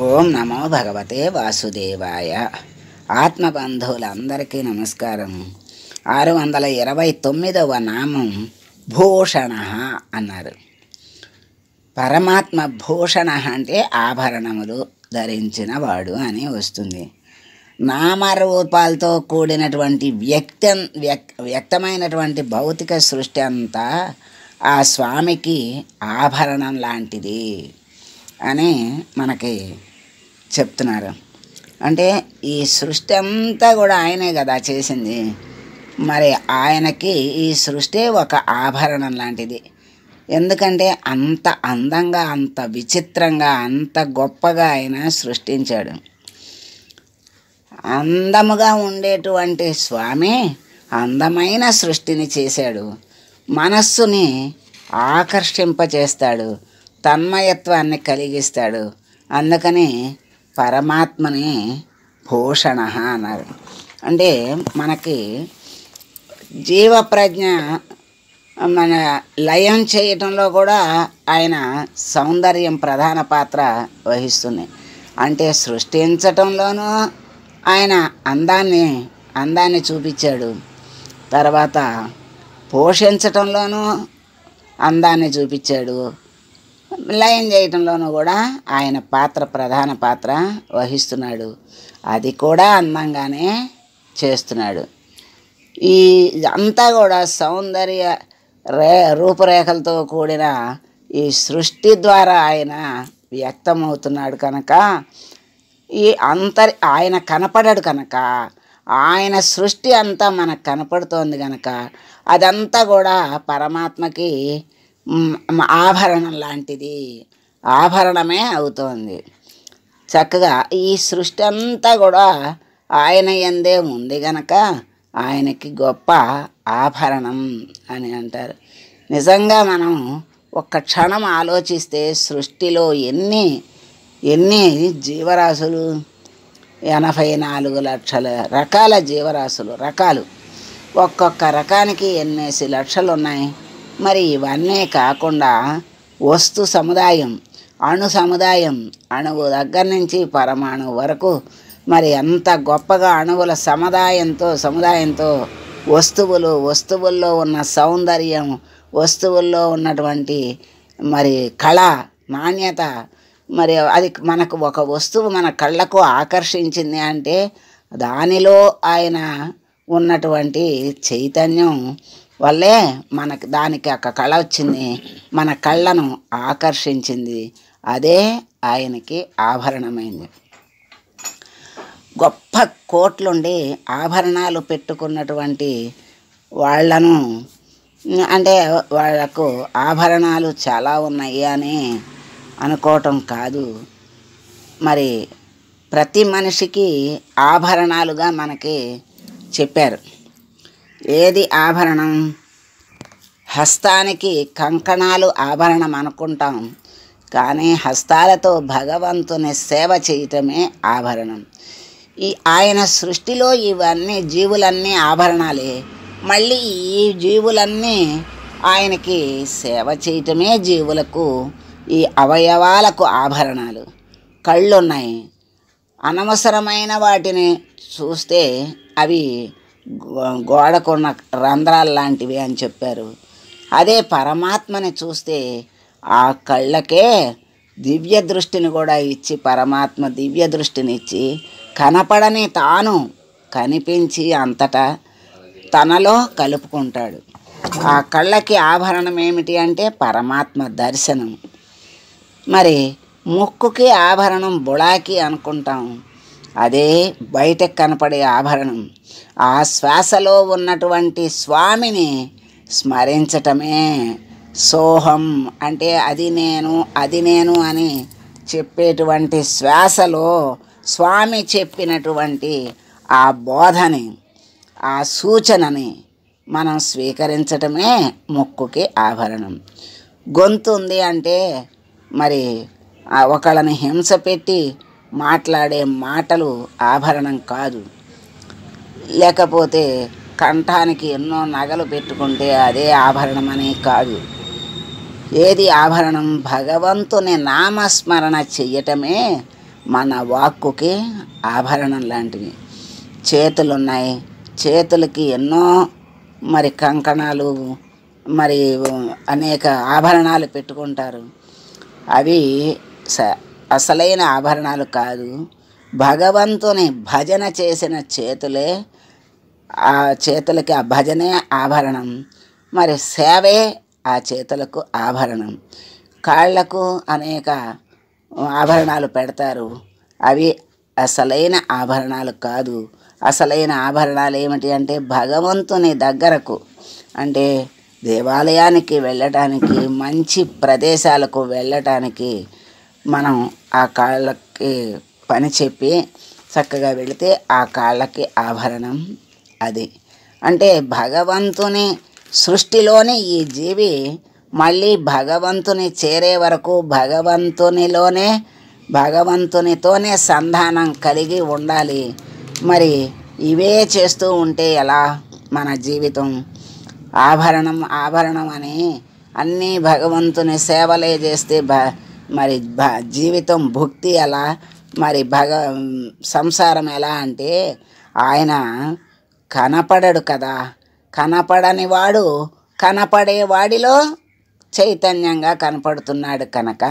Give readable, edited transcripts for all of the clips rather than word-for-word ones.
ఓం నమో భగవతే వాసుదేవాయ. ఆత్మబంధువులందరికీ నమస్కారం. 629వ నామం భూషణ అన్నారు. పరమాత్మ భూషణ అంటే ఆభరణములు ధరించిన వాడు అని వస్తుంది. నామరూపాలతో కూడినటువంటి వ్యక్తమైనటువంటి భౌతిక సృష్టి అంతా ఆ స్వామికి ఆభరణం లాంటిది అని మనకి చెప్తున్నారు. అంటే ఈ సృష్టి అంతా కూడా ఆయనే కదా చేసింది. మరి ఆయనకి ఈ సృష్టి ఒక ఆభరణం లాంటిది. ఎందుకంటే అంత అందంగా, అంత విచిత్రంగా, అంత గొప్పగా ఆయన సృష్టించాడు. అందముగా ఉండేటువంటి స్వామి అందమైన సృష్టిని చేశాడు. మనస్సుని ఆకర్షింపచేస్తాడు, తన్మయత్వాన్ని కలిగిస్తాడు. అందుకని పరమాత్మని భూషణ అన్నారు. అంటే మనకి జీవప్రజ్ఞ మన లయం చేయటంలో కూడా ఆయన సౌందర్యం ప్రధాన పాత్ర వహిస్తుంది. అంటే సృష్టించటంలోనూ ఆయన అందాన్ని చూపించాడు. తర్వాత పోషించటంలోనూ అందాన్ని చూపించాడు. లయం చేయటంలోనూ కూడా ఆయన ప్రధాన పాత్ర వహిస్తున్నాడు. అది కూడా అందంగానే చేస్తున్నాడు. ఈ అంతా కూడా సౌందర్య రూపురేఖలతో కూడిన ఈ సృష్టి ద్వారా ఆయన వ్యక్తమవుతున్నాడు కనుక ఆయన కనపడాడు కనుక, ఆయన సృష్టి అంతా మనకు కనపడుతోంది కనుక అదంతా కూడా పరమాత్మకి ఆభరణం లాంటిది, ఆభరణమే అవుతోంది. చక్కగా ఈ సృష్టి అంతా కూడా ఆయన యందే ఉంది గనక ఆయనకి గొప్ప ఆభరణం అని అంటారు. నిజంగా మనం ఒక్క క్షణం ఆలోచిస్తే సృష్టిలో ఎన్ని జీవరాశులు, 84 లక్షల రకాల జీవరాశులు, ఒక్కొక్క రకానికి ఎన్నేసి లక్షలు ఉన్నాయి. మరి ఇవన్నీ కాకుండా వస్తు సముదాయం, అణు సముదాయం, అణువు దగ్గర నుంచి పరమాణువు వరకు మరి ఎంత గొప్పగా అణువుల సముదాయంతో వస్తువుల్లో ఉన్న సౌందర్యం, వస్తువుల్లో ఉన్నటువంటి మరి కళ, నాణ్యత, మరి అది మనకు ఒక వస్తువు మన కళ్ళకు ఆకర్షించింది అంటే దానిలో ఆయన ఉన్నటువంటి చైతన్యం వల్లే దానికి ఒక కళ వచ్చింది, మన కళ్ళను ఆకర్షించింది. అదే ఆయనకి ఆభరణమైంది. గొప్ప కోట్లుండి ఆభరణాలు పెట్టుకున్నటువంటి వాళ్ళను, అంటే వాళ్లకు ఆభరణాలు చాలా ఉన్నాయి అని అనుకోవటం కాదు. మరి ప్రతి మనిషికి ఆభరణాలుగా మనకి చెప్పారు. ఏది ఆభరణం? హస్తానికి కంకణాలు ఆభరణం అనుకుంటాం, కానీ హస్తాలతో భగవంతుని సేవ చేయటమే ఆభరణం. ఆయన సృష్టిలో ఇవన్నీ జీవులన్నీ ఆభరణాలే. మళ్ళీ ఈ జీవులన్నీ ఆయనకి సేవ చేయటమే జీవులకు, ఈ అవయవాలకు ఆభరణాలు. కళ్ళున్నాయి, అనవసరమైన వాటిని చూస్తే అవి గోడకున్న రంధ్రాలు లాంటివి అని చెప్పారు. అదే పరమాత్మని చూస్తే ఆ కళ్ళకే దివ్య దృష్టిని కూడా ఇచ్చి, పరమాత్మ దివ్య దృష్టిని ఇచ్చి కనపడని తాను కనిపించి అంతటా తనలో కలుపుకుంటాడు. ఆ కళ్ళకి ఆభరణం ఏమిటి అంటే పరమాత్మ దర్శనం. మరి ముక్కుకి ఆభరణం బుడాకి అనుకుంటాం, అదే బయటకు కనపడే ఆభరణం. ఆ శ్వాసలో ఉన్నటువంటి స్వామిని స్మరించటమే సోహం అంటే అది నేను అని చెప్పేటువంటి శ్వాసలో స్వామి చెప్పినటువంటి ఆ బోధని, ఆ సూచనని మనం స్వీకరించటమే ముక్కుకి ఆభరణం. గొంతు ఉంది అంటే మరి ఒకళ్ళని హింస పెట్టి మాట్లాడే మాటలు ఆభరణం కాదు. లేకపోతే కంఠానికి ఎన్నో నగలు పెట్టుకుంటే అదే ఆభరణం అని కాదు. ఏది ఆభరణం? భగవంతుని నామస్మరణ చెయ్యటమే మన వాక్కుకి ఆభరణం లాంటివి. చేతులున్నాయి, చేతులకి ఎన్నో మరి కంకణాలు, మరి అనేక ఆభరణాలు పెట్టుకుంటారు. అవి అసలైన ఆభరణాలు కాదు. భగవంతుని భజన చేసిన చేతులే, ఆ చేతులకి ఆ భజనే ఆభరణం. మరి సేవే ఆ చేతులకు ఆభరణం. కాళ్లకు అనేక ఆభరణాలు పెడతారు, అవి అసలైన ఆభరణాలు కాదు. అసలైన ఆభరణాలు ఏమిటి అంటే భగవంతుని దగ్గరకు, అంటే దేవాలయానికి వెళ్ళటానికి, మంచి ప్రదేశాలకు వెళ్ళటానికి మనం ఆ కాళ్ళకి పని చెప్పి చక్కగా వెళితే ఆ కాళ్ళకి ఆభరణం అది. అంటే భగవంతుని సృష్టిలోని ఈ జీవి మళ్ళీ భగవంతుని చేరే వరకు భగవంతునితోనే సంధానం కలిగి ఉండాలి. మరి ఇవే చేస్తూ ఉంటే ఎలా మన జీవితం? ఆభరణం అని అన్నీ భగవంతుని సేవలే చేస్తే మరి జీవితం భుక్తి ఎలా? మరి సంసారం ఎలా అంటే ఆయన కనపడడు కదా. కనపడని వాడు కనపడేవాడిలో చైతన్యంగా కనపడుతున్నాడు కనుక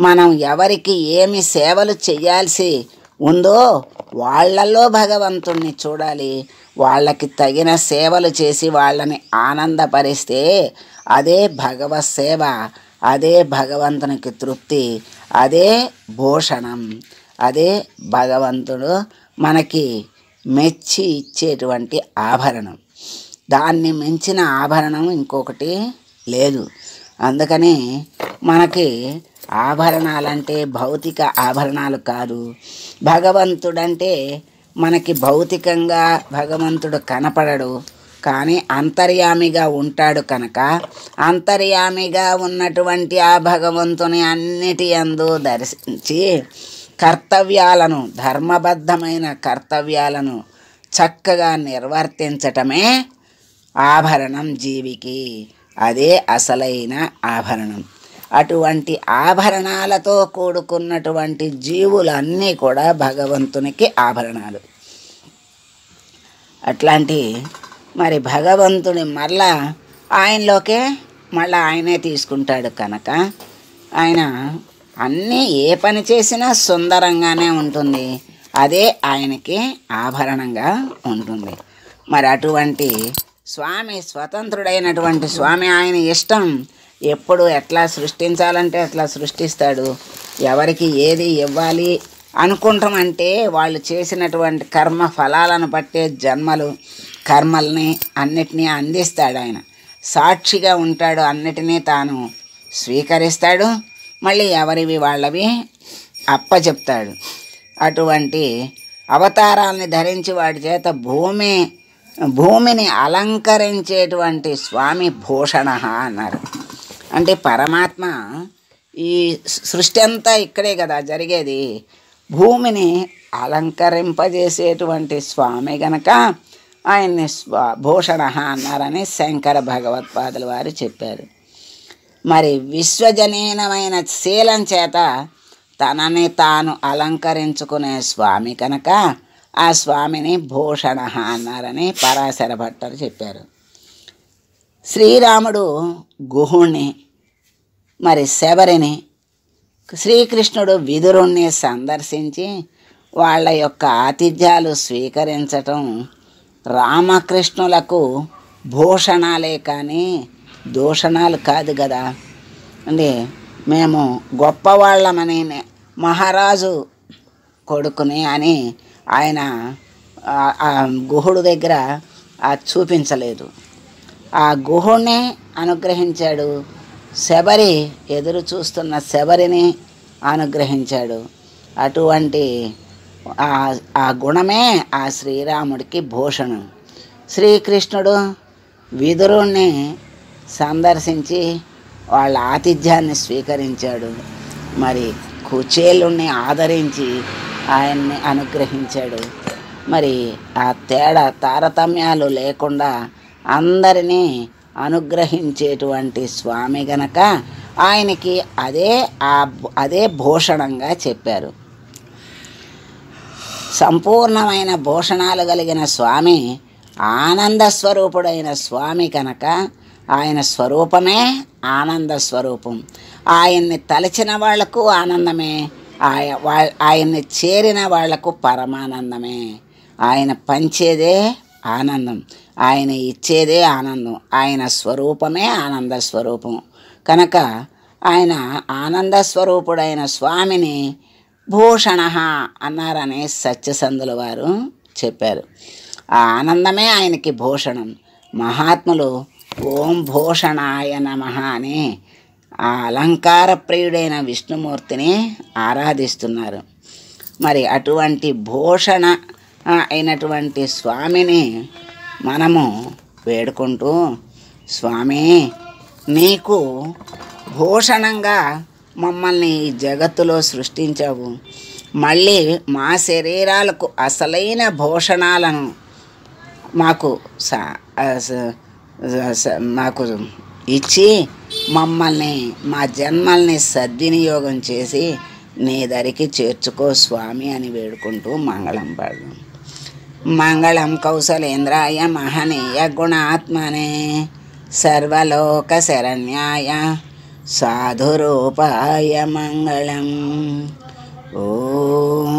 మనం ఎవరికి ఏమి సేవలు చేయాల్సి ఉందో వాళ్ళల్లో భగవంతుణ్ణి చూడాలి. వాళ్ళకి తగిన సేవలు చేసి వాళ్ళని ఆనందపరిస్తే అదే భగవత్ సేవ, అదే భగవంతునికి తృప్తి, అదే భూషణం, అదే భగవంతుడు మనకి మెచ్చి ఇచ్చేటువంటి ఆభరణం. దాన్ని మించిన ఆభరణం ఇంకొకటి లేదు. అందుకని మనకి ఆభరణాలంటే భౌతిక ఆభరణాలు కాదు. భగవంతుడంటే మనకి భౌతికంగా భగవంతుడు కనపడడు, కానీ అంతర్యామిగా ఉంటాడు కనుక అంతర్యామిగా ఉన్నటువంటి ఆ భగవంతుని అన్నిటి యందు దర్శించి కర్తవ్యాలను, ధర్మబద్ధమైన కర్తవ్యాలను చక్కగా నిర్వర్తించటమే ఆభరణం జీవికి. అదే అసలైన ఆభరణం. అటువంటి ఆభరణాలతో కూడుకున్నటువంటి జీవులన్నీ కూడా భగవంతునికి ఆభరణాలు. అట్లాంటి మరి భగవంతుని మళ్ళా ఆయనలోకే మళ్ళా ఆయనే తీసుకుంటాడు కనుక ఆయన అన్నీ ఏ పని చేసినా సుందరంగానే ఉంటుంది. అదే ఆయనకి ఆభరణంగా ఉంటుంది. మరి అటువంటి స్వామి, స్వతంత్రుడైనటువంటి స్వామి, ఆయన ఇష్టం ఎప్పుడు ఎట్లా సృష్టించాలంటే అట్లా సృష్టిస్తాడు. ఎవరికి ఏది ఇవ్వాలి అనుకుంటామంటే వాళ్ళు చేసినటువంటి కర్మ ఫలాలను బట్టే కర్మల్ని అన్నిటినీ అందిస్తాడు. ఆయన సాక్షిగా ఉంటాడు, అన్నిటినీ తాను స్వీకరిస్తాడు, మళ్ళీ ఎవరివి వాళ్ళవి అప్పచెప్తాడు. అటువంటి అవతారాలని ధరించి వాడి చేత భూమిని అలంకరించేటువంటి స్వామి భూషణ అన్నారు. అంటే పరమాత్మ ఈ సృష్టి అంతా ఇక్కడే కదా జరిగేది. భూమిని అలంకరింపజేసేటువంటి స్వామి గనక ఆయన్ని భూషణ అన్నారని శంకర భగవత్పాదుల వారు చెప్పారు. మరి విశ్వజనీనమైన శీలం చేత తనని తాను అలంకరించుకునే స్వామి కనుక ఆ స్వామిని భూషణ అన్నారని పరాశర భట్టరు చెప్పారు. శ్రీరాముడు గుహుణ్ణి, మరి శబరిని, శ్రీకృష్ణుడు విదురుణ్ణి సందర్శించి వాళ్ళ యొక్క ఆతిథ్యాలు స్వీకరించటం రామకృష్ణులకు భూషణాలే కానీ దూషణాలు కాదు కదా. అంటే మేము గొప్పవాళ్ళమని మహారాజు కొడుకుని అని ఆయన ఆ గుహుడు దగ్గర చూపించలేదు. ఆ గుహుడిని అనుగ్రహించాడు, శబరి ఎదురు చూస్తున్న శబరిని అనుగ్రహించాడు. అటువంటి ఆ గుణమే ఆ శ్రీరాముడికి భూషణం. శ్రీకృష్ణుడు విదురుణ్ణి సందర్శించి వాళ్ళ ఆతిథ్యాన్ని స్వీకరించాడు. మరి కుచేలుణ్ణి ఆదరించి ఆయన్ని అనుగ్రహించాడు. మరి ఆ తారతమ్యాలు లేకుండా అందరినీ అనుగ్రహించేటువంటి స్వామి గనక ఆయనకి అదే భూషణంగా చెప్పారు. సంపూర్ణమైన భూషణాలు కలిగిన స్వామి ఆనంద స్వరూపుడైన స్వామి కనుక ఆయన స్వరూపమే ఆనంద స్వరూపం. ఆయన్ని తలచిన వాళ్లకు ఆనందమే, ఆయన్ని చేరిన వాళ్లకు పరమానందమే. ఆయన పంచేదే ఆనందం, ఆయన ఇచ్చేదే ఆనందం. ఆయన స్వరూపమే ఆనంద స్వరూపం కనుక ఆయన ఆనంద స్వరూపుడైన స్వామిని భూషణ అన్నారని సత్యసంధుల వారు చెప్పారు. ఆ ఆనందమే ఆయనకి భూషణం. మహాత్ములు ఓం భూషణాయ నమః అని ఆ అలంకార ప్రియుడైన విష్ణుమూర్తిని ఆరాధిస్తున్నారు. మరి అటువంటి భూషణ అయినటువంటి స్వామిని మనము వేడుకుంటూ, స్వామి నీకు భూషణంగా మమ్మల్ని ఈ జగత్తులో సృష్టించావు, మళ్ళీ మా శరీరాలకు అసలైన భూషణాలను మాకు ఇచ్చి మమ్మల్ని మా జన్మల్ని సద్వినియోగం చేసి నీ దరికి చేర్చుకో స్వామి అని వేడుకుంటూ మంగళం పాడు. మంగళం కౌసలేంద్రాయ మహనీయ గుణాత్మనే సర్వలోక శరణ్యాయ సాధురూపాయ మంగళం. ఓం